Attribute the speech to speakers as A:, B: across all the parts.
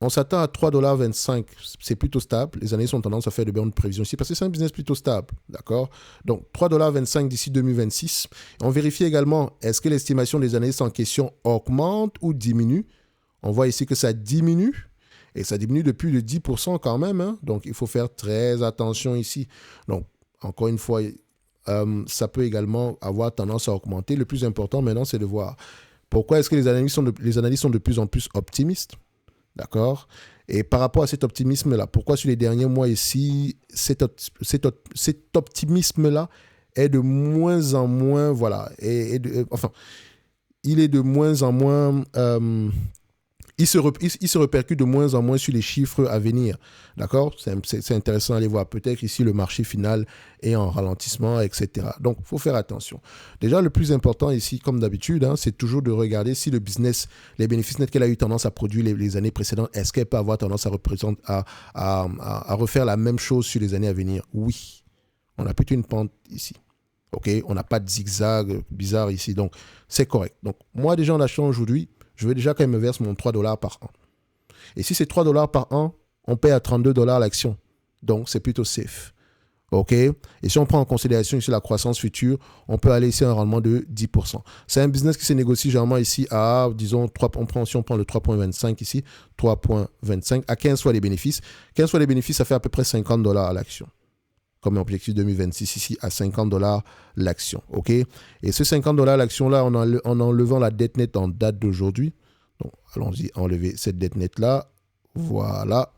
A: On s'attend à 3,25 $. C'est plutôt stable. Les analystes ont tendance à faire de bonnes prévisions ici parce que c'est un business plutôt stable. D'accord? Donc, 3,25 $ d'ici 2026. On vérifie également, est-ce que l'estimation des analystes en question augmente ou diminue? On voit ici que ça diminue. Et ça diminue de plus de 10% quand même. Hein? Donc, il faut faire très attention ici. Donc, encore une fois, ça peut également avoir tendance à augmenter. Le plus important maintenant, c'est de voir pourquoi est-ce que les analystes sont de plus en plus optimistes. D'accord? Et par rapport à cet optimisme-là, pourquoi sur les derniers mois ici, cet optimisme-là est de moins en moins, voilà, enfin, il est de moins en moins, il se répercute de moins en moins sur les chiffres à venir. D'accord? C'est intéressant d'aller voir. Peut-être ici, le marché final est en ralentissement, etc. Donc, il faut faire attention. Déjà, le plus important ici, comme d'habitude, hein, c'est toujours de regarder si le business, les bénéfices nets qu'elle a eu tendance à produire les années précédentes, est-ce qu'elle peut avoir tendance à refaire la même chose sur les années à venir? Oui. On a plutôt une pente ici. OK? On n'a pas de zigzag bizarre ici. Donc, c'est correct. Donc, moi, déjà, en achetant aujourd'hui, je veux déjà qu'elle me verse mon 3 $ par an. Et si c'est 3 $ par an, on paie à 32 $ l'action. Donc, c'est plutôt safe. OK? Et si on prend en considération ici la croissance future, on peut aller ici à un rendement de 10%. C'est un business qui se négocie généralement ici à, disons, si on prend le 3,25 ici, 3,25 à 15 fois les bénéfices. 15 fois les bénéfices, ça fait à peu près 50 $ à l'action. Comme objectif 2026 ici, à 50 $ l'action. OK? Et ce 50 $ l'action-là, en enlevant la dette nette en date d'aujourd'hui. Donc, allons-y, enlever cette dette nette-là. Voilà.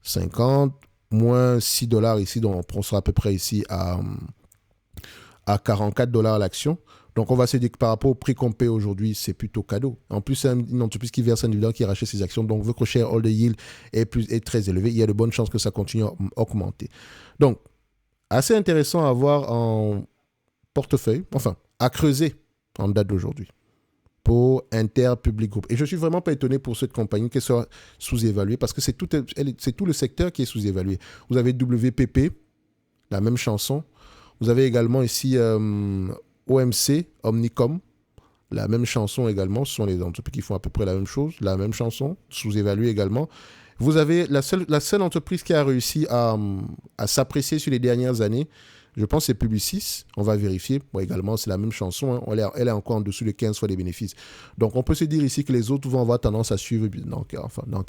A: 50 moins 6 $ ici. Donc, on sera à peu près ici à 44 $ l'action. Donc, on va se dire que par rapport au prix qu'on paie aujourd'hui, c'est plutôt cadeau. En plus, c'est une entreprise qui verse un dividende, qui rachète ses actions. Donc, votre shareholder yield est très élevé. Il y a de bonnes chances que ça continue à augmenter. Donc, assez intéressant à voir en portefeuille, enfin, à creuser en date d'aujourd'hui pour Inter Public Group. Et je ne suis vraiment pas étonné pour cette compagnie qu'elle soit sous-évaluée parce que c'est tout le secteur qui est sous-évalué. Vous avez WPP, la même chanson. Vous avez également ici OMC, Omnicom, la même chanson également. Ce sont les entreprises qui font à peu près la même chose, la même chanson, sous-évaluée également. Vous avez la seule entreprise qui a réussi à s'apprécier sur les dernières années, je pense que c'est Publicis. On va vérifier. Bon, également, c'est la même chanson. Hein. Elle est encore en dessous de 15 fois les bénéfices. Donc, on peut se dire ici que les autres vont avoir tendance à suivre dans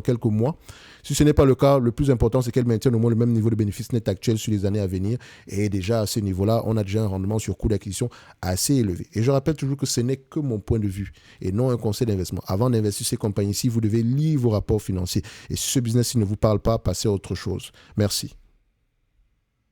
A: quelques mois. Si ce n'est pas le cas, le plus important, c'est qu'elles maintiennent au moins le même niveau de bénéfices net actuel sur les années à venir. Et déjà, à ce niveau-là, on a déjà un rendement sur coût d'acquisition assez élevé. Et je rappelle toujours que ce n'est que mon point de vue et non un conseil d'investissement. Avant d'investir ces compagnies-ci, vous devez lire vos rapports financiers. Et si ce business ne vous parle pas, passez à autre chose. Merci.